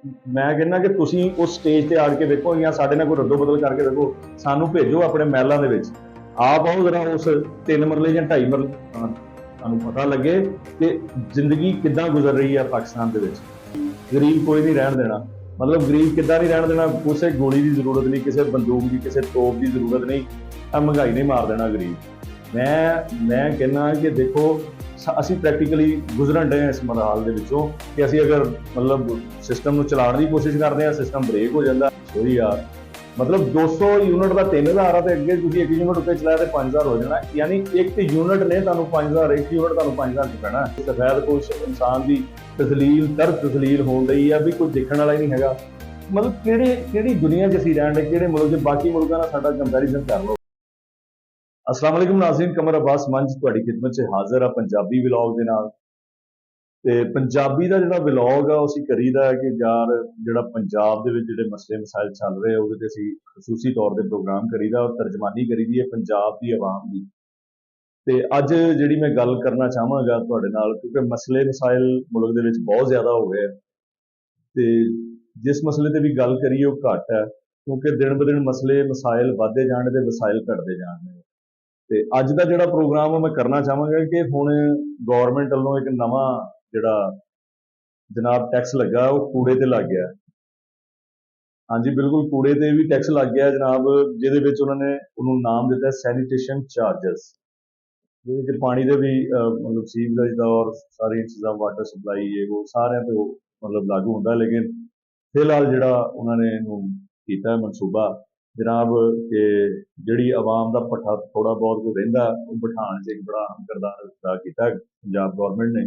मैं कहना कि तुसीं उस स्टेज ते आड़ के देखो या साडे नाल कोई रद्दो बदल करके देखो, सानू भेजो अपने महलों दे विच, आप आओ जरा उस 3 मरले या 2.5 मरले तुहानू पता लगे कि जिंदगी किद्दां गुजर रही है पाकिस्तान दे विच। गरीब कोई नहीं रहन देना, मतलब गरीब किद्दां नहीं रहन देना, किसी गोली की जरूरत नहीं, किसी बंदूक की, किसी तोप की जरूरत नहीं, महंगाई नहीं मार देना गरीब। मैं कहना कि देखो ਅਸੀਂ ਪ੍ਰੈਕਟੀਕਲੀ ਗੁਜ਼ਰਨ ਡਏ ਇਸ ਮਰਹਾਲ ਦੇ ਵਿੱਚੋਂ ਕਿ ਅਸੀਂ ਅਗਰ ਮਤਲਬ ਸਿਸਟਮ ਨੂੰ ਚਲਾਉਣ ਦੀ ਕੋਸ਼ਿਸ਼ ਕਰਦੇ ਹਾਂ, ਸਿਸਟਮ ਬ੍ਰੇਕ ਹੋ ਜਾਂਦਾ। ਸੋਰੀ ਯਾਰ, ਮਤਲਬ 200 ਯੂਨਿਟ ਦਾ 3000 ਆ ਤੇ ਅੱਗੇ ਤੁਸੀਂ 1 ਯੂਨਿਟ ਉੱਤੇ ਚਲਾਇਆ ਤੇ 5000 ਹੋ ਜਾਣਾ, ਯਾਨੀ ਇੱਕ ਯੂਨਿਟ ਨੇ ਤੁਹਾਨੂੰ 5000, ਇੱਕ ਯੂਨਿਟ ਤੁਹਾਨੂੰ 5000 ਚ ਪੈਣਾ। ਸਫੈਦ ਕੁਛ ਇਨਸਾਨ ਦੀ ਤਸਲੀਲ ਤਸਲੀਲ ਹੋਣ ਰਹੀ ਆ ਵੀ ਕੋਈ ਦੇਖਣ ਵਾਲਾ ਹੀ ਨਹੀਂ ਹੈਗਾ। ਮਤਲਬ ਕਿਹੜੀ ਦੁਨੀਆ 'ਚ ਅਸੀਂ ਰਹਿਣ ਡੇ, ਕਿਹੜੇ ਮੁਲਕ 'ਚ, ਬਾਕੀ ਮੁਲਕਾਂ ਨਾਲ ਸਾਡਾ ਕੰਪੈਰੀਜ਼ਨ ਕਰ ਲਓ। अस्सलाम वालेकुम नाज़रीन, कमर अब्बास मंच तुहाडी खिदमत 'ਚ हाज़र आ पंजाबी व्लॉग ਦੇ ਨਾਲ। ਤੇ ਪੰਜਾਬੀ ਦਾ ਜਿਹੜਾ ਵਲੌਗ ਆ ਉਹ ਅਸੀਂ ਕਰੀਦਾ ਹੈ ਕਿ ਯਾਰ ਜਿਹੜਾ ਪੰਜਾਬ ਦੇ ਵਿੱਚ ਜਿਹੜੇ ਮਸਲੇ ਮਸਾਇਲ ਚੱਲ ਰਹੇ ਉਹਦੇ ਤੇ ਅਸੀਂ ਖਸੂਸੀ ਤੌਰ ਤੇ ਪ੍ਰੋਗਰਾਮ ਕਰੀਦਾ ਔਰ ਤਰਜਮਾਨੀ ਕਰੀਦੀ ਹੈ ਪੰਜਾਬ ਦੀ ਆਵਾਮ ਦੀ। ਤੇ ਅੱਜ ਜਿਹੜੀ ਮੈਂ ਗੱਲ ਕਰਨਾ ਚਾਹਾਂਗਾ ਤੁਹਾਡੇ ਨਾਲ, ਕਿਉਂਕਿ ਮਸਲੇ ਮਸਾਇਲ ਮੁਲਕ ਦੇ ਵਿੱਚ ਬਹੁਤ ਜ਼ਿਆਦਾ ਹੋ ਗਏ ਆ ਤੇ ਜਿਸ ਮਸਲੇ ਤੇ ਵੀ ਗੱਲ ਕਰੀਏ ਉਹ ਘੱਟ ਹੈ, ਕਿਉਂਕਿ ਦਿਨ ਬ ਦਿਨ ਮਸਲੇ ਮਸਾਇਲ ਵੱਧਦੇ ਜਾਣ ਤੇ ਵਸਾਇਲ ਘਟਦੇ ਜਾਣ ਨੇ। ਤੇ ਅੱਜ ਦਾ ਜਿਹੜਾ ਪ੍ਰੋਗਰਾਮ ਮੈਂ ਕਰਨਾ ਚਾਹਾਂਗਾ ਕਿ ਹੁਣ ਗਵਰਨਮੈਂਟ ਵੱਲੋਂ ਇੱਕ ਨਵਾਂ ਜਿਹੜਾ ਜਨਾਬ ਟੈਕਸ ਲੱਗਾ ਉਹ ਕੂੜੇ ਤੇ ਲੱਗ ਗਿਆ। ਹਾਂਜੀ ਬਿਲਕੁਲ, ਕੂੜੇ ਤੇ ਵੀ ਟੈਕਸ ਲੱਗ ਗਿਆ ਜਨਾਬ, ਜਿਹਦੇ ਵਿੱਚ ਉਹਨਾਂ ਨੇ ਉਹਨੂੰ ਨਾਮ ਦਿੱਤਾ ਸੈਨੀਟੇਸ਼ਨ ਚਾਰਜਸ, ਜਿਹਦੇ ਵਿੱਚ ਪਾਣੀ ਦੇ ਵੀ ਮਤਲਬ ਸੀਵਰੇਜ ਦਾ ਔਰ ਸਾਰੀ ਚੀਜ਼ਾਂ ਵਾਟਰ ਸਪਲਾਈ ਇਹ ਸਾਰਿਆਂ ਤੇ ਉਹ ਮਤਲਬ ਲਾਗੂ ਹੁੰਦਾ। ਲੇਕਿਨ ਫਿਲਹਾਲ ਜਿਹੜਾ ਉਹਨਾਂ ਨੇ ਇਹਨੂੰ ਕੀਤਾ ਮਨਸੂਬਾ जनाब कि जिहड़ी आवाम का पट्ठा थोड़ा बहुत कोई रहिंदा वो बिठाने च एक बड़ा अहम किरदार अदा कीता पंजाब गौरमेंट ने।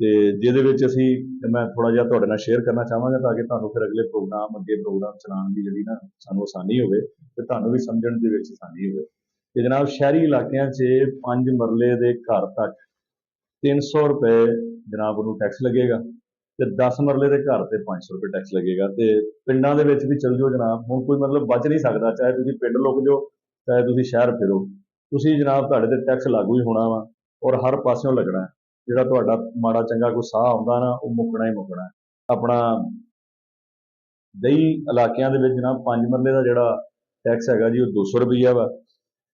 ते जिहदे विच असीं मैं थोड़ा जिहा तुहाडे नाल शेयर करना चाहांगा ताकि तुहानूं फिर अगले प्रोग्राम अगे प्रोग्राम चलाउण दी जिहड़ी ना सानूं आसानी होवे ते तुहानूं भी समझण दे विच आसानी होवे। ते जनाब शहरी इलाकिਆਂ 'ਚ 5 मरले ਦੇ घर तक 300 रुपए जनाब ਉਹਨੂੰ टैक्स लगेगा ਤੇ 10 ਮਰਲੇ ਦੇ ਘਰ ਤੇ 500 ਰੁਪਏ ਟੈਕਸ ਲੱਗੇਗਾ। ਤੇ ਪਿੰਡਾਂ ਦੇ ਵਿੱਚ ਵੀ ਚੱਲ ਜਾਓ ਜਨਾਬ, ਹੁਣ ਕੋਈ ਮਤਲਬ ਬਚ ਨਹੀਂ ਸਕਦਾ, ਚਾਹੇ ਤੁਸੀਂ ਪਿੰਡ ਲੁਕ ਜਾਓ ਚਾਹੇ ਤੁਸੀਂ ਸ਼ਹਿਰ ਫਿਰੋ, ਤੁਸੀਂ ਜਨਾਬ ਤੁਹਾਡੇ ਤੇ ਟੈਕਸ ਲਾਗੂ ਹੀ ਹੋਣਾ ਵਾ ਔਰ ਹਰ ਪਾਸਿਓਂ ਲੱਗਣਾ। ਜਿਹੜਾ ਤੁਹਾਡਾ ਮਾੜਾ ਚੰਗਾ ਕੋਈ ਸਾਹ ਆਉਂਦਾ ਨਾ ਉਹ ਮੁੱਕਣਾ ਹੀ ਮੁੱਕਣਾ। ਆਪਣਾ ਦਈ ਇਲਾਕਿਆਂ ਦੇ ਵਿੱਚ ਜਨਾਬ 5 ਮਰਲੇ ਦਾ ਜਿਹੜਾ ਟੈਕਸ ਹੈਗਾ ਜੀ ਉਹ 200 ਰੁਪਈਆ ਵਾ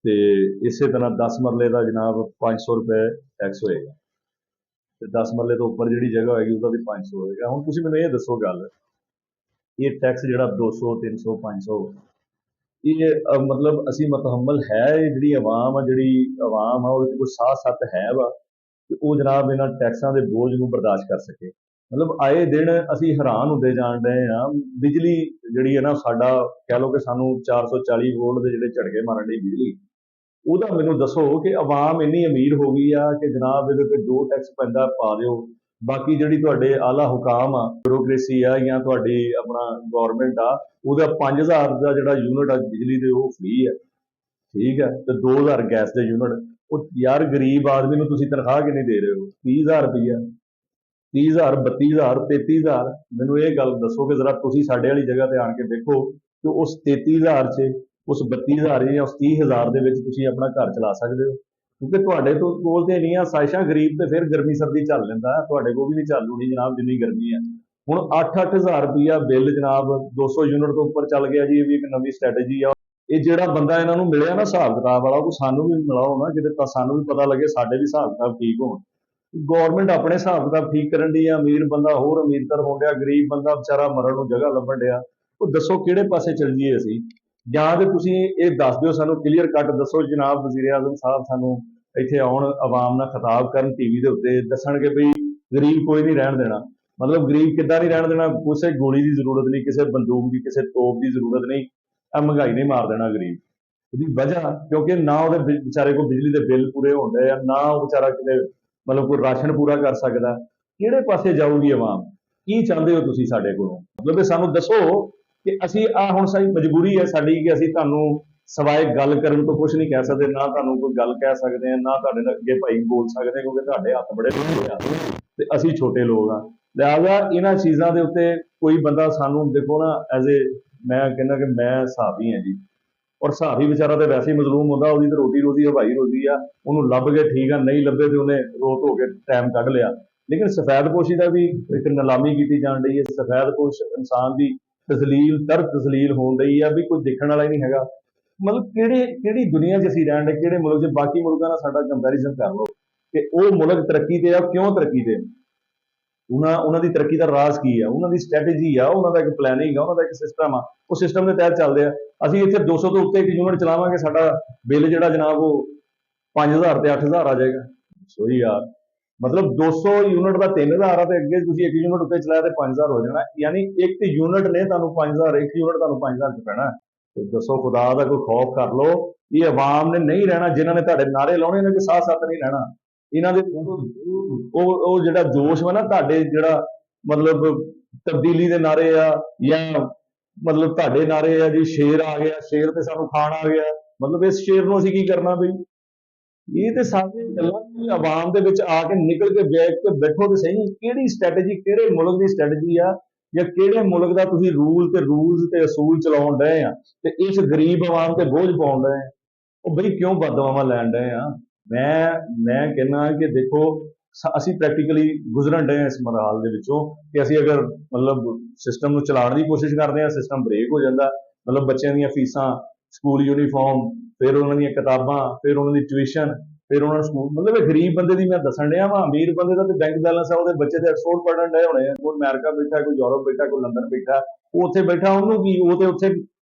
ਤੇ ਇਸੇ ਤਰ੍ਹਾਂ 10 ਮਰਲੇ ਦਾ ਜਨਾਬ 500 ਰੁਪਏ ਟੈਕਸ ਹੋਏਗਾ ਤੇ 10 ਮਰਲੇ ਤੋਂ ਉੱਪਰ ਜਿਹੜੀ ਜਗ੍ਹਾ ਹੋਏਗੀ ਉਹਦਾ ਵੀ 500 ਹੋਏਗਾ। ਹੁਣ ਤੁਸੀਂ ਮੈਨੂੰ ਇਹ ਦੱਸੋ ਗੱਲ, ਇਹ ਟੈਕਸ ਜਿਹੜਾ 200 300 500 ਇਹ ਮਤਲਬ ਅਸੀਂ ਮੁਤਹਮਲ ਹੈ, ਇਹ ਜਿਹੜੀ ਆਵਾਮ ਆ ਉਹਦੇ ਕੋਈ ਸਾਹ ਸੱਤ ਹੈ ਵਾ ਕਿ ਉਹ ਜਨਾਬ ਇਹਨਾਂ ਟੈਕਸਾਂ ਦੇ ਬੋਝ ਨੂੰ ਬਰਦਾਸ਼ਤ ਕਰ ਸਕੇ। ਮਤਲਬ ਆਏ ਦਿਨ ਅਸੀਂ ਹੈਰਾਨ ਹੁੰਦੇ ਜਾਣ ਰਹੇ ਹਾਂ। ਬਿਜਲੀ ਜਿਹੜੀ ਹੈ ਨਾ, ਸਾਡਾ ਕਹਿ ਲਓ ਕਿ ਸਾਨੂੰ 440 ਵੋਲਟ ਦੇ ਜਿਹੜੇ ਝਟਕੇ ਮਾਰਨ ਦੀ ਬਿਜਲੀ, ਉਹਦਾ ਮੈਨੂੰ ਦੱਸੋ ਕਿ ਆਵਾਮ ਇੰਨੀ ਅਮੀਰ ਹੋ ਗਈ ਆ ਕਿ ਜਨਾਬ ਇਹਦੇ ਤੇ ਜੋ ਟੈਕਸ ਪੈਂਦਾ ਪਾ ਦਿਓ, ਬਾਕੀ ਜਿਹੜੀ ਤੁਹਾਡੇ ਆਲਾ ਹੁਕਾਮ ਆ, ਬਿਊਰੋਕ੍ਰੇਸੀ ਆ ਜਾਂ ਤੁਹਾਡੀ ਆਪਣਾ ਗਵਰਨਮੈਂਟ ਆ, ਉਹਦਾ 5000 ਦਾ ਜਿਹੜਾ ਯੂਨਿਟ ਆ ਬਿਜਲੀ ਦੇ ਉਹ ਫ੍ਰੀ ਹੈ, ਠੀਕ ਹੈ, ਤੇ 2000 ਗੈਸ ਦੇ ਯੂਨਿਟ। ਉਹ ਯਾਰ ਗਰੀਬ ਆਦਮੀ ਨੂੰ ਤੁਸੀਂ ਤਨਖਾਹ ਕਿੰਨੀ ਦੇ ਰਹੇ ਹੋ? 30000 ਰੁਪਈਆ, 30000 32000 33000। ਮੈਨੂੰ ਇਹ ਗੱਲ ਦੱਸੋ ਕਿ ਜ਼ਰਾ ਤੁਸੀਂ ਸਾਡੇ ਵਾਲੀ ਜਗ੍ਹਾ ਤੇ ਆਣ ਕੇ ਦੇਖੋ ਕਿ ਉਸ 33000 'ਚ ਉਸ 32000 ਜਾਂ ਉਸ 30000 ਦੇ ਵਿੱਚ ਤੁਸੀਂ ਆਪਣਾ ਘਰ ਚਲਾ ਸਕਦੇ ਹੋ? ਕਿਉਂਕਿ ਤੁਹਾਡੇ ਤੋਂ ਕੋਲ ਤੇ ਇੰਨੀਆਂ ਸਾਇਸ਼ਾਂ, ਗਰੀਬ ਤੇ ਫਿਰ ਗਰਮੀ ਸਰਦੀ ਚੱਲ ਲੈਂਦਾ, ਤੁਹਾਡੇ ਕੋਲ ਵੀ ਨਹੀਂ ਚੱਲ ਹੋਣੀ ਜਨਾਬ ਜਿੰਨੀ ਗਰਮੀ ਹੈ। ਹੁਣ 8-8000 ਰੁਪਈਆ ਬਿੱਲ ਜਨਾਬ 200 ਯੂਨਿਟ ਤੋਂ ਉੱਪਰ ਚੱਲ ਗਿਆ ਜੀ। ਇਹ ਵੀ ਇੱਕ ਨਵੀਂ ਸਟ੍ਰੈਟਜੀ ਆ। ਇਹ ਜਿਹੜਾ ਬੰਦਾ ਇਹਨਾਂ ਨੂੰ ਮਿਲਿਆ ਨਾ ਹਿਸਾਬ ਕਿਤਾਬ ਵਾਲਾ, ਉਹ ਸਾਨੂੰ ਵੀ ਮਿਲਾਓ ਨਾ, ਕਿਤੇ ਤਾਂ ਸਾਨੂੰ ਵੀ ਪਤਾ ਲੱਗੇ, ਸਾਡੇ ਵੀ ਹਿਸਾਬ ਕਿਤਾਬ ਠੀਕ ਹੋਣ। ਗੌਰਮੈਂਟ ਆਪਣੇ ਹਿਸਾਬ ਕਿਤਾਬ ਠੀਕ ਕਰਨ ਦੀ ਆ, ਅਮੀਰ ਬੰਦਾ ਹੋਰ ਅਮੀਰਤਰ ਹੋਣ ਡਿਆ, ਗਰੀਬ ਬੰਦਾ ਵਿਚਾਰਾ ਮਰਨ ਨੂੰ ਜਗ੍ਹਾ ਲੱਭਣ ਡਿਆ। ਉਹ ਦੱਸੋ ਕਿਹੜੇ ਪਾਸੇ ਚੱਲ ਜੀਏ ਅਸੀਂ? ਜਾਂ ਤੇ ਤੁਸੀਂ ਇਹ ਦੱਸ ਦਿਓ ਸਾਨੂੰ, ਕਲੀਅਰ ਕੱਟ ਦੱਸੋ ਜਨਾਬ ਵਜ਼ੀਰ ਆਜ਼ਮ ਸਾਹਿਬ ਸਾਨੂੰ ਇੱਥੇ ਆਉਣ, ਆਵਾਮ ਨਾਲ ਖਿਤਾਬ ਕਰਨ ਟੀਵੀ ਦੇ ਉੱਤੇ, ਦੱਸਣਗੇ ਬਈ ਗਰੀਬ ਕੋਈ ਨਹੀਂ ਰਹਿਣ ਦੇਣਾ। ਮਤਲਬ ਗਰੀਬ ਕਿੱਦਾਂ ਨਹੀਂ ਰਹਿਣ ਦੇਣਾ? ਕਿਸੇ ਗੋਲੀ ਦੀ ਜ਼ਰੂਰਤ ਨਹੀਂ, ਕਿਸੇ ਬੰਦੂਕ ਦੀ, ਕਿਸੇ ਤੋਪ ਦੀ ਜ਼ਰੂਰਤ ਨਹੀਂ, ਆ ਮਹਿੰਗਾਈ ਨਹੀਂ ਮਾਰ ਦੇਣਾ ਗਰੀਬ। ਉਹਦੀ ਵਜ੍ਹਾ ਕਿਉਂਕਿ ਨਾ ਉਹਦੇ ਵਿਚਾਰੇ ਕੋਲ ਬਿਜਲੀ ਦੇ ਬਿੱਲ ਪੂਰੇ ਹੁੰਦੇ ਆ, ਨਾ ਉਹ ਵਿਚਾਰਾ ਕਿਤੇ ਮਤਲਬ ਕੋਈ ਰਾਸ਼ਨ ਪੂਰਾ ਕਰ ਸਕਦਾ। ਕਿਹੜੇ ਪਾਸੇ ਜਾਊਗੀ ਆਵਾਮ? ਕੀ ਚਾਹੁੰਦੇ ਹੋ ਤੁਸੀਂ ਸਾਡੇ ਕੋਲੋਂ? ਮਤਲਬ ਇਹ ਸਾਨੂੰ ਦੱਸੋ ਕਿ ਅਸੀਂ ਹੁਣ ਸਾਡੀ ਮਜਬੂਰੀ ਹੈ ਸਾਡੀ ਕਿ ਅਸੀਂ ਤੁਹਾਨੂੰ ਸਵਾਏ ਗੱਲ ਕਰਨ ਤੋਂ ਕੁਝ ਨਹੀਂ ਕਹਿ ਸਕਦੇ, ਨਾ ਤੁਹਾਨੂੰ ਕੋਈ ਗੱਲ ਕਹਿ ਸਕਦੇ ਹਾਂ, ਨਾ ਤੁਹਾਡੇ ਨਾਲ ਅੱਗੇ ਭਾਈ ਬੋਲ ਸਕਦੇ, ਕਿਉਂਕਿ ਤੁਹਾਡੇ ਹੱਥ ਬੜੇ ਵੱਡੇ ਆ ਤੇ ਅਸੀਂ ਛੋਟੇ ਲੋਕ ਆ। ਲਿਹਾਜ਼ਾ ਇਹਨਾਂ ਚੀਜ਼ਾਂ ਦੇ ਉੱਤੇ ਕੋਈ ਬੰਦਾ ਸਾਨੂੰ ਦੇਖੋ ਨਾ, ਮੈਂ ਕਹਿੰਦਾ ਕਿ ਮੈਂ ਹਿਸਾਬੀ ਹਾਂ ਜੀ, ਔਰ ਹਿਸਾਬੀ ਵਿਚਾਰਾ ਤੇ ਵੈਸੇ ਹੀ ਮਜ਼ਲੂਮ ਹੁੰਦਾ, ਉਹਦੀ ਤਾਂ ਰੋਟੀ ਰੋਜ਼ੀ ਹਵਾਈ ਰੋਜ਼ੀ ਆ, ਉਹਨੂੰ ਲੱਭ ਕੇ ਠੀਕ ਆ, ਨਹੀਂ ਲੱਭੇ ਤੇ ਉਹਨੇ ਰੋ ਧੋ ਕੇ ਟਾਈਮ ਕੱਢ ਲਿਆ। लेकिन सफैदपोशी का भी एक नीलामी की जान रही है। सफैदपोश इंसान की तजलील तर तजलील हो रही है, भी कोई देखने वाला ही नहीं है। मतलब ਕਿਹੜੀ ਦੁਨੀਆ 'ਚ ਅਸੀਂ ਰਹਿਣ ਦੇ, ਕਿਹੜੇ ਮੁਲਕ 'ਚ, ਬਾਕੀ ਮੁਲਕਾਂ ਨਾਲ ਸਾਡਾ ਕੰਪੈਰੀਜ਼ਨ ਕਰ ਲਓ ਕਿ ਉਹ ਮੁਲਕ ਤਰੱਕੀ ਤੇ ਆ, ਕਿਉਂ ਤਰੱਕੀ ਤੇ ਆ? ਉਹਨਾਂ ਦੀ ਤਰੱਕੀ ਦਾ ਰਾਜ਼ ਕੀ ਆ? ਉਹਨਾਂ ਦੀ ਸਟ੍ਰੈਟਜੀ ਆ, ਉਹਨਾਂ ਦਾ ਇੱਕ ਪਲੈਨਿੰਗ ਆ, ਉਹਨਾਂ ਦਾ ਇੱਕ ਸਿਸਟਮ ਆ। ਉਹ ਸਿਸਟਮ ਦੇ ਤਹਿਤ ਚੱਲਦੇ ਆ। ਅਸੀਂ ਇੱਥੇ 200 ਤੋਂ ਉੱਤੇ ਇੱਕ ਯੂਨਿਟ ਚਲਾਵਾਂਗੇ, ਸਾਡਾ ਬਿੱਲ ਜਿਹੜਾ ਜਨਾਬ ਉਹ 5000 ਤੇ 8000 ਆ ਜਾਏਗਾ। ਸੋਰੀ ਯਾਰ, ਮਤਲਬ 200 ਯੂਨਿਟ ਦਾ 3000 ਆ, ਤੇ ਅੱਗੇ ਤੁਸੀਂ ਇੱਕ ਯੂਨਿਟ ਉੱਤੇ ਚਲਾਇਆ ਤੇ 5000 ਹੋ ਜਾਣਾ। ਯਾਨੀ ਇੱਕ ਯੂਨਿਟ ਨੇ ਤੁਹਾਨੂੰ 5000, ਇੱਕ ਯੂਨਿਟ ਤੁਹਾਨੂੰ 5000 ਚ ਪੈਣਾ। ਤੇ ਦੱਸੋ, ਖੁਦਾ ਦਾ ਕੋਈ ਖੌਫ ਕਰ ਲਓ। ਇਹ ਆਵਾਮ ਨੇ ਨਹੀਂ ਰਹਿਣਾ, ਜਿਨ੍ਹਾਂ ਨੇ ਤੁਹਾਡੇ ਨਾਰੇ ਲਾਉਣੇ ਨੇ ਕਿ ਸਾਥ ਸਾਥ ਨਹੀਂ ਰਹਿਣਾ। ਇਹਨਾਂ ਦੇ ਉਹ ਜਿਹੜਾ ਜੋਸ਼ ਵਾ ਨਾ ਤੁਹਾਡੇ, ਜਿਹੜਾ ਮਤਲਬ ਤਬਦੀਲੀ ਦੇ ਨਾਰੇ ਆ, ਜਾਂ ਮਤਲਬ ਤੁਹਾਡੇ ਨਾਰੇ ਆ ਜੀ, ਸ਼ੇਰ ਆ ਗਿਆ, ਸ਼ੇਰ ਤੇ ਸਾਨੂੰ ਖਾਣ ਆ ਗਿਆ। ਮਤਲਬ ਇਸ ਸ਼ੇਰ ਨੂੰ ਅਸੀਂ ਕੀ ਕਰਨਾ ਬਈ? ਇਹ ਤੇ ਸਾਰੇ ਗੱਲਾਂ ਕਿ ਆਵਾਮ ਦੇ ਵਿੱਚ ਆ ਕੇ ਨਿਕਲ ਕੇ ਬੈਠ ਕੇ ਬੈਠੋ ਤੇ ਸਹੀ। ਕਿਹੜੀ ਸਟ੍ਰੈਟਜੀ, ਕਿਹੜੇ ਮੁਲਕ ਦੀ ਸਟ੍ਰੈਟਜੀ ਆ, ਜਾਂ ਕਿਹੜੇ ਮੁਲਕ ਦਾ ਤੁਸੀਂ ਰੂਲਸ ਤੇ ਅਸੂਲ ਚਲਾਉਣ ਡਏ ਆ, ਤੇ ਇਸ ਗਰੀਬ ਆਵਾਮ ਤੇ ਬੋਝ ਪਾਉਣ ਡਏ ਆ? ਉਹ ਬਈ ਕਿਉਂ ਬਦਦੁਆਵਾਂ ਲੈਣ ਡਏ ਆ? ਮੈਂ ਕਹਿੰਦਾ ਕਿ ਦੇਖੋ, ਅਸੀਂ ਪ੍ਰੈਕਟੀਕਲੀ ਗੁਜ਼ਰਨ ਡਏ ਆ ਇਸ ਮਰਹਾਲ ਦੇ ਵਿੱਚੋਂ ਕਿ ਅਸੀਂ ਅਗਰ ਮਤਲਬ ਸਿਸਟਮ ਨੂੰ ਚਲਾਉਣ ਦੀ ਕੋਸ਼ਿਸ਼ ਕਰਦੇ ਆ, ਸਿਸਟਮ ਬ੍ਰੇਕ ਹੋ ਜਾਂਦਾ। ਮਤਲਬ ਬੱਚਿਆਂ ਦੀਆਂ ਫੀਸਾਂ, ਸਕੂਲ ਯੂਨੀਫਾਰਮ, ਫਿਰ ਉਹਨਾਂ ਦੀਆਂ ਕਿਤਾਬਾਂ, ਫਿਰ ਉਹਨਾਂ ਦੀ ਟਿਊਸ਼ਨ, ਫਿਰ ਉਹਨਾਂ ਨੂੰ ਸਕੂਲ। ਮਤਲਬ ਇਹ ਗਰੀਬ ਬੰਦੇ ਦੀ ਮੈਂ ਦੱਸਣ ਡਿਆ ਵਾਂ। ਅਮੀਰ ਬੰਦੇ ਦਾ ਤੇ ਬੈਂਕ ਬੈਲੈਂਸ ਆ, ਉਹਦੇ ਬੱਚੇ ਤੇ ਐਕਸਪੋਰਟ ਪੜ੍ਹਨ ਡਏ ਹੋਣੇ ਆ। ਕੋਈ ਅਮਰੀਕਾ ਬੈਠਾ, ਕੋਈ ਯੂਰਪ ਬੈਠਾ, ਕੋਈ ਲੰਡਨ ਬੈਠਾ। ਉਹ ਉੱਥੇ ਬੈਠਾ, ਉਹਨੂੰ ਕੀ? ਉਹ ਤੇ ਉੱਥੇ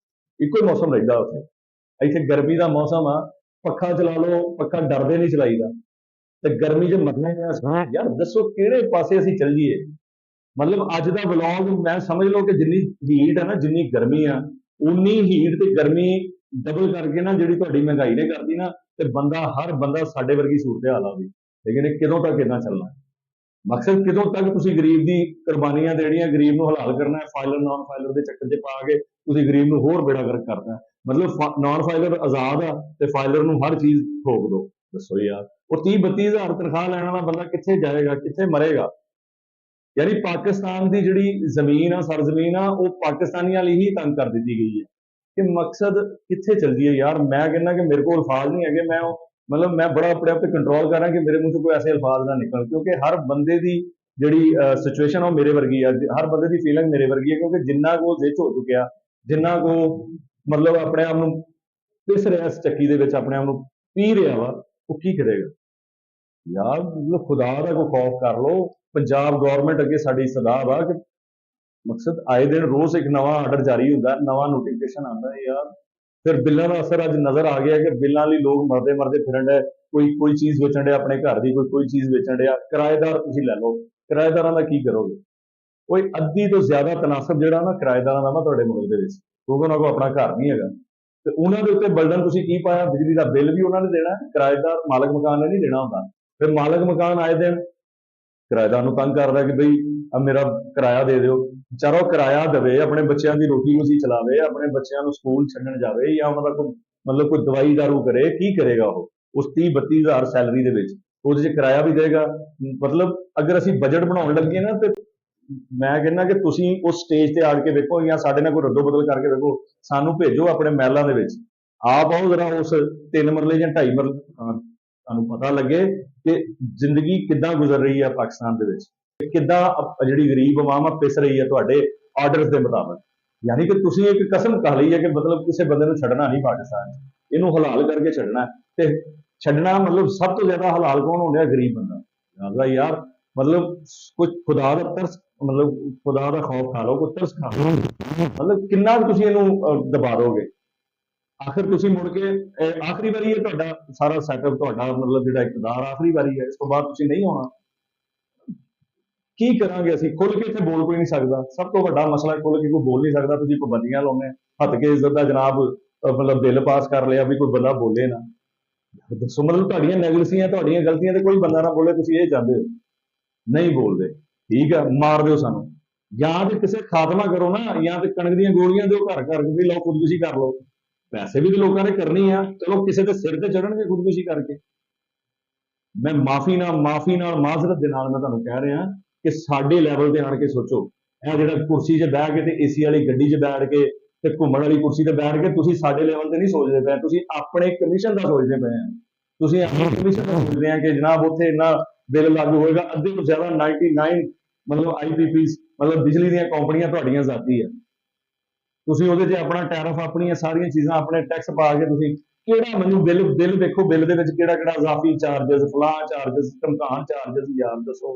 ਇੱਕੋ ਹੀ ਮੌਸਮ ਰਹਿੰਦਾ ਉੱਥੇ। ਇੱਥੇ ਗਰਮੀ ਦਾ ਮੌਸਮ ਆ, ਪੱਖਾ ਚਲਾ ਲਓ, ਪੱਖਾ ਡਰਦੇ ਨਹੀਂ ਚਲਾਈਦਾ, ਤੇ ਗਰਮੀ 'ਚ ਮਰਨਾ ਯਾਰ। ਦੱਸੋ ਕਿਹੜੇ ਪਾਸੇ ਅਸੀਂ ਚੱਲ ਜੀਏ? ਮਤਲਬ ਅੱਜ ਦਾ ਵਲੌਗ ਮੈਂ ਸਮਝ ਲਓ ਕਿ ਜਿੰਨੀ ਹੀਟ ਹੈ ਨਾ, ਜਿੰਨੀ ਗਰਮੀ ਆ, ਉਨੀ ਹੀਟ ਤੇ ਗਰਮੀ ਡਬਲ ਕਰਕੇ ਨਾ ਜਿਹੜੀ ਤੁਹਾਡੀ ਮਹਿੰਗਾਈ ਨੇ ਕਰਦੀ ਨਾ, ਤੇ ਹਰ ਬੰਦਾ ਸਾਡੇ ਵਰਗੀ ਸੂਰਤ ਹਾਲ ਆ ਗਈ। ਲੇਕਿਨ ਇਹ ਕਦੋਂ ਤੱਕ ਇਦਾਂ ਚੱਲਣਾ? ਮਕਸਦ ਕਦੋਂ ਤੱਕ ਤੁਸੀਂ ਗਰੀਬ ਦੀ ਕੁਰਬਾਨੀਆਂ ਦੇਣੀਆਂ, ਗਰੀਬ ਨੂੰ ਹਲਾਲ ਕਰਨਾ ਹੈ, ਫਾਈਲਰ ਨਾਨ ਫਾਈਲਰ ਦੇ ਚੱਕਰ 'ਚ ਪਾ ਕੇ ਤੁਸੀਂ ਗਰੀਬ ਨੂੰ ਹੋਰ ਬੇੜਾ ਗਰਕ ਕਰਨਾ। ਮਤਲਬ ਨਾਨ ਫਾਈਲਰ ਆਜ਼ਾਦ ਆ ਤੇ ਫਾਈਲਰ ਨੂੰ ਹਰ ਚੀਜ਼ ਠੋਕ ਦੋ। ਦੱਸੋ ਯਾਰ, ਉਹ 30-32 ਹਜ਼ਾਰ ਤਨਖਾਹ ਲੈਣ ਵਾਲਾ ਬੰਦਾ ਕਿੱਥੇ ਜਾਏਗਾ, ਕਿੱਥੇ ਮਰੇਗਾ? ਯਾਨੀ ਪਾਕਿਸਤਾਨ ਦੀ ਜਿਹੜੀ ਜ਼ਮੀਨ ਆ, ਸਰਜ਼ਮੀਨ ਆ, ਉਹ ਪਾਕਿਸਤਾਨੀਆਂ ਲਈ ਹੀ ਤੰਗ ਕਰ ਦਿੱਤੀ ਗਈ ਹੈ। ਕਿ ਮਕਸਦ ਕਿੱਥੇ ਚੱਲ ਜੀਏ ਯਾਰ? ਮੈਂ ਕਹਿੰਦਾ ਕਿ ਮੇਰੇ ਕੋਲ ਅਲਫਾਜ਼ ਨਹੀਂ ਹੈਗੇ। ਮੈਂ ਬੜਾ ਆਪਣੇ ਆਪ ਤੇ ਕੰਟਰੋਲ ਕਰਾਂ ਕਿ ਮੇਰੇ ਮੂੰਹ ਤੋਂ ਕੋਈ ਐਸੇ ਅਲਫਾਜ਼ ਨਾ ਨਿਕਲਣ, ਕਿਉਂਕਿ ਹਰ ਬੰਦੇ ਦੀ ਜਿਹੜੀ ਸਿਚੁਏਸ਼ਨ ਆ ਉਹ ਮੇਰੇ ਵਰਗੀ ਆ। ਹਰ ਬੰਦੇ ਦੀ ਫੀਲਿੰਗ ਮੇਰੇ ਵਰਗੀ ਹੈ, ਕਿਉਂਕਿ ਜਿੰਨਾ ਕੋ ਵਿੱਚ ਹੋ ਚੁੱਕਿਆ, ਜਿੰਨਾ ਕੋ ਮਤਲਬ ਆਪਣੇ ਆਪ ਨੂੰ ਪਿਸ ਰਿਹਾ ਇਸ ਚੱਕੀ ਦੇ ਵਿੱਚ, ਆਪਣੇ ਆਪ ਨੂੰ ਪੀ ਰਿਹਾ ਵਾ, ਉਹ ਕੀ ਕਰੇਗਾ ਯਾਰ? ਮਤਲਬ ਖੁਦਾ ਦਾ ਕੋਈ ਖੌਫ ਕਰ ਲਓ। ਪੰਜਾਬ ਗੌਰਮੈਂਟ ਅੱਗੇ ਸਾਡੀ ਸਦਾ ਵਾ ਕਿ ਮਕਸਦ ਆਏ ਦਿਨ ਰੋਜ਼ ਇੱਕ ਨਵਾਂ ਆਰਡਰ ਜਾਰੀ ਹੁੰਦਾ, ਨਵਾਂ ਨੋਟੀਫਿਕੇਸ਼ਨ ਆਉਂਦਾ ਹੈ ਯਾਰ। ਫਿਰ ਬਿੱਲਾਂ ਦਾ ਅਸਰ ਅੱਜ ਨਜ਼ਰ ਆ ਗਿਆ ਕਿ ਬਿੱਲਾਂ ਲਈ ਲੋਕ ਮਰਦੇ ਫਿਰਨ ਡਏ। ਕੋਈ ਚੀਜ਼ ਵੇਚਣ ਡਿਆ ਆਪਣੇ ਘਰ ਦੀ, ਕੋਈ ਚੀਜ਼ ਵੇਚਣ ਡਿਆ। ਕਿਰਾਏਦਾਰ ਤੁਸੀਂ ਲੈ ਲਓ, ਕਿਰਾਏਦਾਰਾਂ ਦਾ ਕੀ ਕਰੋਗੇ? ਕੋਈ ਅੱਧੀ ਤੋਂ ਜ਼ਿਆਦਾ ਤਨਾਸਬ ਜਿਹੜਾ ਨਾ ਕਿਰਾਏਦਾਰਾਂ ਦਾ ਨਾ ਤੁਹਾਡੇ ਮੁਲਕ ਦੇ ਵਿੱਚ, ਕਿਉਂਕਿ ਉਹਨਾਂ ਕੋਲ ਆਪਣਾ ਘਰ ਨਹੀਂ ਹੈਗਾ। ਤੇ ਉਹਨਾਂ ਦੇ ਉੱਤੇ ਬਰਡਨ ਤੁਸੀਂ ਕੀ ਪਾਇਆ? ਬਿਜਲੀ ਦਾ ਬਿੱਲ ਵੀ ਉਹਨਾਂ ਨੇ ਦੇਣਾ, ਕਿਰਾਏਦਾਰ ਮਾਲਕ ਮਕਾਨ ਨੇ ਨਹੀਂ ਦੇਣਾ ਹੁੰਦਾ। ਫਿਰ ਮਾਲਕ ਮਕਾਨ ਆਏ ਦਿਨ ਕਿਰਾਏਦਾਰ ਨੂੰ ਤੰਗ ਕਰਦਾ ਕਿ ਬਈ ਮੇਰਾ ਕਿਰਾਇਆ ਦੇ ਦਿਓ। ਵਿਚਾਰਾ ਉਹ ਕਿਰਾਇਆ ਦੇਵੇ, ਆਪਣੇ ਬੱਚਿਆਂ ਦੀ ਰੋਟੀ ਰੋਜ਼ੀ ਚਲਾਵੇ, ਆਪਣੇ ਬੱਚਿਆਂ ਨੂੰ ਸਕੂਲ ਛੱਡਣ ਜਾਵੇ, ਜਾਂ ਉਹਨਾਂ ਦਾ ਕੋਈ ਦਵਾਈ ਦਾਰੂ ਕਰੇ। ਕੀ ਕਰੇਗਾ ਉਹ ਉਸ 30-32 ਹਜ਼ਾਰ ਸੈਲਰੀ ਦੇ ਵਿੱਚ? ਉਹਦੇ 'ਚ ਕਿਰਾਇਆ ਵੀ ਦੇਗਾ। ਮਤਲਬ ਅਗਰ ਅਸੀਂ ਬਜਟ ਬਣਾਉਣ ਲੱਗੇ ਨਾ, ਤੇ ਮੈਂ ਕਹਿੰਦਾ ਕਿ ਤੁਸੀਂ ਉਸ ਸਟੇਜ ਤੇ ਆੜ ਕੇ ਵੇਖੋ, ਜਾਂ ਸਾਡੇ ਨਾਲ ਕੋਈ ਰੱਦੋ ਬਦਲ ਕਰਕੇ ਵੇਖੋ। ਸਾਨੂੰ ਭੇਜੋ ਆਪਣੇ ਮਹਿਲਾਂ ਦੇ ਵਿੱਚ, ਆਪ ਆਓ ਜ਼ਰਾ ਉਸ 3 ਮਰਲੇ ਜਾਂ 2.5 ਮਰਲੇ, ਤੁਹਾਨੂੰ ਪਤਾ ਲੱਗੇ ਕਿ ਜ਼ਿੰਦਗੀ ਕਿੱਦਾਂ ਗੁਜ਼ਰ ਰਹੀ ਹੈ ਪਾਕਿਸਤਾਨ ਦੇ ਵਿੱਚ, ਕਿੱਦਾਂ ਜਿਹੜੀ ਗਰੀਬ ਆਵਾਮ ਆ ਪਿਸ ਰਹੀ ਹੈ ਤੁਹਾਡੇ ਆਰਡਰਸ ਦੇ ਮੁਤਾਬਕ। ਯਾਨੀ ਕਿ ਤੁਸੀਂ ਇੱਕ ਕਸਮ ਖਾ ਲਈ ਹੈ ਕਿ ਮਤਲਬ ਕਿਸੇ ਬੰਦੇ ਨੂੰ ਛੱਡਣਾ ਨਹੀਂ ਪਾਕਿਸਤਾਨ 'ਚ, ਇਹਨੂੰ ਹਲਾਲ ਕਰਕੇ ਛੱਡਣਾ। ਤੇ ਛੱਡਣਾ ਮਤਲਬ ਸਭ ਤੋਂ ਜ਼ਿਆਦਾ ਹਲਾਲ ਕੌਣ ਹੋ ਰਿਹਾ? ਗਰੀਬ ਬੰਦਾ। ਯਾਰ ਮਤਲਬ ਕੁਝ ਖੁਦਾ ਦਾ ਤਰਸ, ਮਤਲਬ ਖੁਦਾ ਦਾ ਖੌਫ ਖਾ ਲਓ, ਕੋਈ ਤਰਸ ਖਾ ਲਓ। ਮਤਲਬ ਕਿੰਨਾ ਤੁਸੀਂ ਇਹਨੂੰ ਦਬਾ ਦੋਗੇ? ਆਖਿਰ ਤੁਸੀਂ ਮੁੜ ਕੇ ਆਖਰੀ ਵਾਰੀ ਹੈ ਤੁਹਾਡਾ ਸਾਰਾ ਸੈਟਅਪ, ਤੁਹਾਡਾ ਮਤਲਬ ਜਿਹੜਾ ਇਕਤਦਾਰ ਆਖਰੀ ਵਾਰੀ ਹੈ, ਇਸ ਤੋਂ ਬਾਅਦ ਤੁਸੀਂ ਨਹੀਂ ਆਉਣਾ। ਕੀ ਕਰਾਂਗੇ ਅਸੀਂ? ਖੁੱਲ ਕੇ ਇੱਥੇ ਬੋਲ ਕੋਈ ਨਹੀਂ ਸਕਦਾ। ਸਭ ਤੋਂ ਵੱਡਾ ਮਸਲਾ ਖੁੱਲ ਕੇ ਕੋਈ ਬੋਲ ਨਹੀਂ ਸਕਦਾ। ਤੁਸੀਂ ਪਾਬੰਦੀਆਂ ਲਾਉਂਦੇ, ਹੱਥ ਕੇ ਇੱਜ਼ਤ ਦਾ ਜਨਾਬ ਮਤਲਬ ਬਿੱਲ ਪਾਸ ਕਰ ਲਿਆ ਵੀ ਕੋਈ ਬੰਦਾ ਬੋਲੇ ਨਾ। ਦੱਸੋ, ਮਤਲਬ ਤੁਹਾਡੀਆਂ ਨੈਗਲਸੀਆਂ, ਤੁਹਾਡੀਆਂ ਗਲਤੀਆਂ ਤੇ ਕੋਈ ਬੰਦਾ ਨਾ ਬੋਲੇ, ਤੁਸੀਂ ਇਹ ਚਾਹੁੰਦੇ ਹੋ? ਨਹੀਂ ਬੋਲਦੇ, ਠੀਕ ਆ, ਮਾਰ ਦਿਓ ਸਾਨੂੰ, ਜਾਂ ਤੇ ਕਿਸੇ ਖਾਤਮਾ ਕਰੋ ਨਾ, ਜਾਂ ਤੇ ਕਣਕ ਦੀਆਂ ਗੋਲੀਆਂ ਦਿਓ ਘਰ ਘਰ ਵੀ ਲਓ, ਖੁਦਕੁਸ਼ੀ ਕਰ ਲਓ। ਪੈਸੇ ਵੀ ਤੇ ਲੋਕਾਂ ਨੇ ਕਰਨੀ ਆ, ਚਲੋ ਕਿਸੇ ਦੇ ਸਿਰ ਤੇ ਚੜਨਗੇ ਖੁਦਕੁਸ਼ੀ ਕਰਕੇ। ਮੈਂ ਮਾਫੀ ਨਾਲ ਮਾਜ਼ਰਤ ਦੇ ਨਾਲ ਮੈਂ ਤੁਹਾਨੂੰ ਕਹਿ ਰਿਹਾ ਕਿ ਸਾਡੇ ਲੈਵਲ ਤੇ ਆਣ ਕੇ ਸੋਚੋ। ਇਹ ਜਿਹੜਾ ਕੁਰਸੀ 'ਚ ਬਹਿ ਕੇ ਤੇ ਏਸੀ ਵਾਲੀ ਗੱਡੀ 'ਚ ਬੈਠ ਕੇ ਤੇ ਘੁੰਮਣ ਵਾਲੀ ਕੁਰਸੀ ਤੇ ਬੈਠ ਕੇ ਤੁਸੀਂ ਸਾਡੇ ਲੈਵਲ ਤੇ ਨਹੀਂ ਸੋਚਦੇ ਪਏ, ਤੁਸੀਂ ਆਪਣੇ ਕਮਿਸ਼ਨ ਦਾ ਸੋਚਦੇ ਪਏ ਆ। ਤੁਸੀਂ ਆਪਣੇ ਕਮਿਸ਼ਨ ਦਾ ਸੋਚਦੇ ਆ ਕਿ ਜਨਾਬ ਉੱਥੇ ਇੰਨਾ ਬਿੱਲ ਲਾਗੂ ਹੋਏਗਾ। ਅੱਧੇ ਤੋਂ ਜ਼ਿਆਦਾ 99 ਮਤਲਬ ਆਈਪੀਪੀਸ ਮਤਲਬ ਬਿਜਲੀ ਦੀਆਂ ਕੰਪਨੀਆਂ ਤੁਹਾਡੀਆਂ ਜ਼ਾਤੀ ਹੈ। ਤੁਸੀਂ ਉਹਦੇ 'ਚ ਆਪਣਾ ਟੈਰਫ, ਆਪਣੀਆਂ ਸਾਰੀਆਂ ਚੀਜ਼ਾਂ, ਆਪਣੇ ਟੈਕਸ ਪਾ ਕੇ ਤੁਸੀਂ ਕਿਹੜਾ ਮੈਨੂੰ ਬਿੱਲ ਦੇਖੋ, ਬਿੱਲ ਦੇ ਵਿੱਚ ਕਿਹੜਾ ਕਿਹੜਾ ਇਜ਼ਾਫੀ ਚਾਰजेस, ਫਲਾਹ ਚਾਰजेस, ਧਮਕਾਨ ਚਾਰजेस, ਯਾਰ ਦੱਸੋ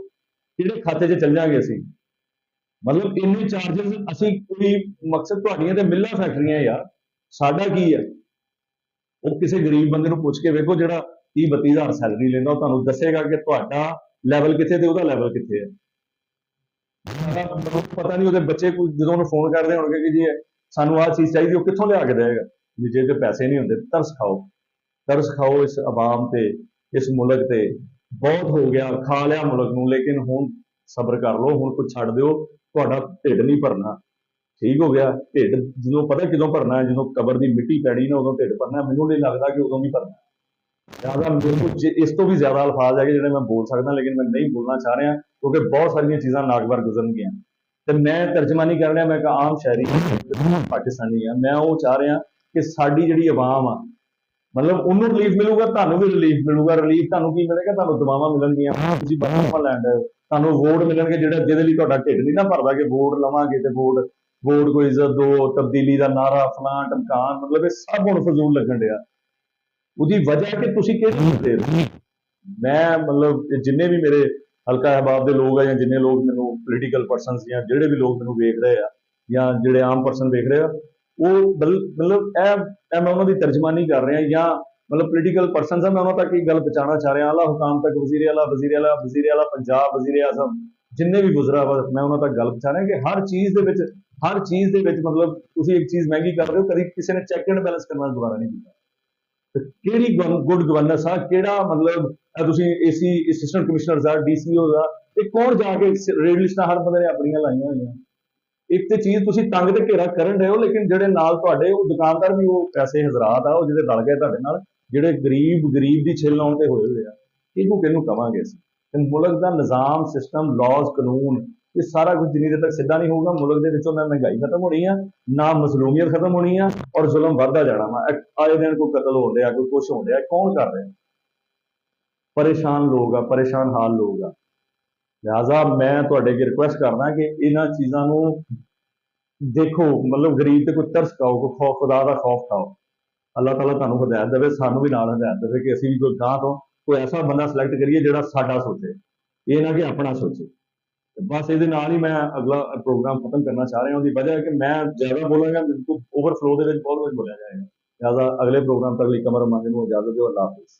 ਕਿਹੜੇ ਖਾਤੇ 'ਚ ਚੱਲ ਜਾਾਂਗੇ ਅਸੀਂ? ਮਤਲਬ ਇੰਨੇ ਚਾਰजेस ਅਸੀਂ ਕੋਈ ਮਕਸਦ, ਤੁਹਾਡੀਆਂ ਤੇ ਮਿੱਲਾਂ ਫੈਕਟਰੀਆਂ ਯਾਰ, ਸਾਡਾ ਕੀ ਹੈ? ਉਹ ਕਿਸੇ ਗਰੀਬ ਬੰਦੇ ਨੂੰ ਪੁੱਛ ਕੇ ਵੇਖੋ ਜਿਹੜਾ 30-32 ਹਜ਼ਾਰ ਸੈਲਰੀ ਲੈਂਦਾ, ਉਹ ਤੁਹਾਨੂੰ ਦੱਸੇਗਾ ਕਿ ਤੁਹਾਡਾ ਲੈਵਲ ਕਿੱਥੇ ਤੇ ਉਹਦਾ ਲੈਵਲ ਕਿੱਥੇ ਹੈ। ਪਤਾ ਨਹੀਂ ਉਹਦੇ ਬੱਚੇ ਕੋਈ ਜਦੋਂ ਉਹਨੂੰ ਫੋਨ ਕਰਦੇ ਹੋਣਗੇ ਕਿ ਜੀ ਸਾਨੂੰ ਆਹ ਚੀਜ਼ ਚਾਹੀਦੀ, ਉਹ ਕਿੱਥੋਂ ਲਿਆ ਕੇ ਦੇਵੇਗਾ? ਵੀ ਜੇ ਤੇ ਪੈਸੇ ਨਹੀਂ ਹੁੰਦੇ। ਤਰਸ ਖਾਓ, ਤਰਸ ਖਾਓ ਇਸ ਆਵਾਮ ਤੇ, ਇਸ ਮੁਲਕ ਤੇ। ਬਹੁਤ ਹੋ ਗਿਆ, ਖਾ ਲਿਆ ਮੁਲਕ ਨੂੰ, ਲੇਕਿਨ ਹੁਣ ਸਬਰ ਕਰ ਲਓ, ਹੁਣ ਕੁਝ ਛੱਡ ਦਿਓ, ਤੁਹਾਡਾ ਢਿੱਡ ਨਹੀਂ ਭਰਨਾ। ਠੀਕ ਹੋ ਗਿਆ? ਢਿੱਡ ਜਦੋਂ ਪਤਾ ਕਿਦੋਂ ਭਰਨਾ ਹੈ, ਜਦੋਂ ਕਬਰ ਦੀ ਮਿੱਟੀ ਪੈਣੀ ਨਾ, ਉਦੋਂ ਢਿੱਡ ਭਰਨਾ। ਮੈਨੂੰ ਨਹੀਂ ਲੱਗਦਾ ਕਿ ਉਦੋਂ ਵੀ ਭਰਨਾ। ਜ਼ਿਆਦਾ ਮੇਰੇ ਕੋਲ ਇਸ ਤੋਂ ਵੀ ਜ਼ਿਆਦਾ ਅਲਫਾਜ਼ ਹੈਗੇ ਜਿਹੜੇ ਮੈਂ ਬੋਲ ਸਕਦਾ, ਲੇਕਿਨ ਮੈਂ ਨਹੀਂ ਬੋਲਣਾ ਚਾਹ ਰਿਹਾ ਕਿਉਂਕਿ ਬਹੁਤ ਸਾਰੀਆਂ ਚੀਜ਼ਾਂ ਨਾਗਵਾਰ ਗੁਜ਼ਰਨਗੀਆਂ ਤੇ ਮੈਂ ਤਰਜਮਾਨੀ ਕਰ ਰਿਹਾ। ਮੈਂ ਇੱਕ ਆਮ ਸ਼ਹਿਰੀ ਪਾਕਿਸਤਾਨੀ ਆ, ਮੈਂ ਉਹ ਚਾਹ ਰਿਹਾ ਕਿ ਸਾਡੀ ਜਿਹੜੀ ਆਵਾਮ ਆ, ਮਤਲਬ ਉਹਨੂੰ ਰਿਲੀਫ ਮਿਲੂਗਾ, ਤੁਹਾਨੂੰ ਵੀ ਰਿਲੀਫ ਮਿਲੂਗਾ। ਰਿਲੀਫ ਤੁਹਾਨੂੰ ਕੀ ਮਿਲੇਗਾ? ਤੁਹਾਨੂੰ ਦੁਆਵਾਂ ਮਿਲਣਗੀਆਂ, ਤੁਸੀਂ ਬਦਨਾਮਾਂ ਲੈਣ ਰਹੇ ਹੋ, ਤੁਹਾਨੂੰ ਵੋਟ ਮਿਲਣਗੇ ਜਿਹੜਾ ਜਿਹਦੇ ਲਈ ਤੁਹਾਡਾ ਢਿੱਡ ਨਹੀਂ ਨਾ ਭਰਦਾ ਕਿ ਵੋਟ ਲਵਾਂਗੇ ਤੇ ਵੋਟ ਕੋਈ ਇੱਜ਼ਤ ਦੋ, ਤਬਦੀਲੀ ਦਾ ਨਾਰਾ, ਫਲਾਂ ਟਮਕਾਨ, ਮਤਲਬ ਇਹ ਸਭ ਹੁਣ ਫਜ਼ੂਲ ਲੱਗਣ ਡਿਆ। ਉਹਦੀ ਵਜ੍ਹਾ ਕਿ ਤੁਸੀਂ ਕਿਹੜੀ ਦੇ ਰਹੇ ਹੋ। ਮੈਂ ਮਤਲਬ ਜਿੰਨੇ ਵੀ ਮੇਰੇ ਹਲਕਾ ਅਹਿਬਾਬ ਦੇ ਲੋਕ ਆ, ਜਾਂ ਜਿੰਨੇ ਲੋਕ ਮੈਨੂੰ ਪੋਲੀਟੀਕਲ ਪਰਸਨਸ, ਜਾਂ ਜਿਹੜੇ ਵੀ ਲੋਕ ਮੈਨੂੰ ਵੇਖ ਰਹੇ ਆ, ਜਾਂ ਜਿਹੜੇ ਆਮ ਪਰਸਨ ਵੇਖ ਰਹੇ ਆ, ਉਹ ਮਤਲਬ ਇਹ ਮੈਂ ਉਹਨਾਂ ਦੀ ਤਰਜਮਾਨੀ ਕਰ ਰਿਹਾ, ਜਾਂ ਮਤਲਬ ਪੋਲੀਟੀਕਲ ਪਰਸਨਸ ਆ, ਮੈਂ ਉਹਨਾਂ ਤੱਕ ਇਹ ਗੱਲ ਪਹੁੰਚਾਉਣਾ ਚਾਹ ਰਿਹਾ। ਆਲਾ ਹੁਕਾਮ ਤੱਕ, ਵਜ਼ੀਰ ਆਲਾ, ਵਜ਼ੀਰ ਆਲਾ ਪੰਜਾਬ, ਵਜ਼ੀਰ ਆਜ਼ਮ, ਜਿੰਨੇ ਵੀ ਗੁਜ਼ਰਾ ਵਾ, ਮੈਂ ਉਹਨਾਂ ਤੱਕ ਗੱਲ ਪਹੁੰਚਾ ਰਿਹਾ ਕਿ ਹਰ ਚੀਜ਼ ਦੇ ਵਿੱਚ ਮਤਲਬ ਤੁਸੀਂ ਇੱਕ ਚੀਜ਼ ਮਹਿੰਗੀ ਕਰ ਰਹੇ ਹੋ, ਕਦੀ ਕਿਸੇ ਨੇ ਚੈੱਕ ਐਂਡ ਬੈਲੈਂਸ ਕਰਨਾ ਦੁਬਾਰਾ ਨਹੀਂ ਕੀਤਾ। ਕਿਹੜੀ ਗੁੱਡ ਗਵਰਨੈਂਸ ਆ, ਕਿਹੜਾ ਮਤਲਬ ਤੁਸੀਂ ਏਸੀ ਅਸਿਸਟੈਂਟ ਕਮਿਸ਼ਨਰ ਆ, ਡੀਸੀਓ ਆ, ਇਹ ਕੌਣ ਜਾ ਕੇ ਰੇਡ ਲਿਸਟਾਂ ਹਰ ਬੰਦੇ ਨੇ ਆਪਣੀਆਂ ਲਾਈਆਂ ਹੋਈਆਂ। ਇੱਕ ਤੇ ਚੀਜ਼ ਤੁਸੀਂ ਤੰਗ ਤੇ ਘੇਰਾ ਕਰਨ ਰਹੇ ਹੋ, ਲੇਕਿਨ ਜਿਹੜੇ ਨਾਲ ਤੁਹਾਡੇ ਉਹ ਦੁਕਾਨਦਾਰ ਵੀ ਉਹ ਪੈਸੇ ਹਜ਼ਰਾਤ ਆ, ਉਹ ਜਿਹੜੇ ਰਲ ਗਏ ਤੁਹਾਡੇ ਨਾਲ, ਜਿਹੜੇ ਗਰੀਬ ਦੀ ਛਿੱਲ ਲਾਉਣ ਤੇ ਹੋਏ ਹੋਏ ਆ। ਕਿਹਨੂੰ ਕਵਾਂਗੇ ਅਸੀਂ? ਤੇ ਮੁਲਕ ਦਾ ਨਿਜ਼ਾਮ, ਸਿਸਟਮ, ਲਾਜ਼, ਕਾਨੂੰਨ, ਇਹ ਸਾਰਾ ਕੁਝ ਜਿੰਨੀ ਦੇਰ ਤੱਕ ਸਿੱਧਾ ਨਹੀਂ ਹੋਊਗਾ, ਮੁਲਕ ਦੇ ਵਿੱਚੋਂ ਨਾ ਮਹਿੰਗਾਈ ਖਤਮ ਹੋਣੀ ਆ, ਨਾ ਮਜ਼ਲੂਮੀਅਤ ਖਤਮ ਹੋਣੀ ਆ, ਔਰ ਜ਼ੁਲਮ ਵੱਧਦਾ ਜਾਣਾ ਵਾ। ਆਏ ਦਿਨ ਕੋਈ ਕਤਲ ਹੋ ਰਿਹਾ, ਕੋਈ ਕੁਛ ਹੋ ਰਿਹਾ, ਕੌਣ ਕਰ ਰਿਹਾ? ਪਰੇਸ਼ਾਨ ਲੋਕ ਆ, ਪਰੇਸ਼ਾਨ ਹਾਲ ਲੋਕ ਆ। ਲਿਹਾਜ਼ਾ ਮੈਂ ਤੁਹਾਡੇ ਅੱਗੇ ਰਿਕੁਐਸਟ ਕਰਦਾ ਕਿ ਇਹਨਾਂ ਚੀਜ਼ਾਂ ਨੂੰ ਦੇਖੋ, ਮਤਲਬ ਗਰੀਬ ਤੇ ਕੋਈ ਤਰਸ ਖਾਓ, ਕੋਈ ਖੌਫ, ਖੁਦਾ ਦਾ ਖੌਫ ਖਾਓ। ਅੱਲਾਹ ਤਾਲਾ ਤੁਹਾਨੂੰ ਹਦਾਇਤ ਦੇਵੇ, ਸਾਨੂੰ ਵੀ ਨਾਲ ਹਦਾਇਤ ਦੇਵੇ ਕਿ ਅਸੀਂ ਵੀ ਕੋਈ ਗਾਂ ਤੋਂ ਕੋਈ ਐਸਾ ਬੰਦਾ ਸਿਲੈਕਟ ਕਰੀਏ ਜਿਹੜਾ ਸਾਡਾ ਸੋਚੇ, ਇਹ ਨਾ ਕਿ ਆਪਣਾ ਸੋਚੇ। ਬਸ ਇਹਦੇ ਨਾਲ ਹੀ ਮੈਂ ਅਗਲਾ ਪ੍ਰੋਗਰਾਮ ਖਤਮ ਕਰਨਾ ਚਾਹ ਰਿਹਾ। ਉਹਦੀ ਵਜ੍ਹਾ ਹੈ ਕਿ ਮੈਂ ਜ਼ਿਆਦਾ ਬੋਲਾਂਗਾ, ਓਵਰਫਲੋ ਦੇ ਵਿੱਚ ਬਹੁਤ ਕੁਝ ਬੋਲਿਆ ਜਾਏਗਾ। ਲਿਹਾਜ਼ਾ ਅਗਲੇ ਪ੍ਰੋਗਰਾਮ ਤੱਕ ਲਈ ਕਮਰ ਮੰਨ ਨੂੰ ਇਜਾਜ਼ਤ ਦਿਓ। ਅੱਲਾਹ ਹਾਫਿਜ਼।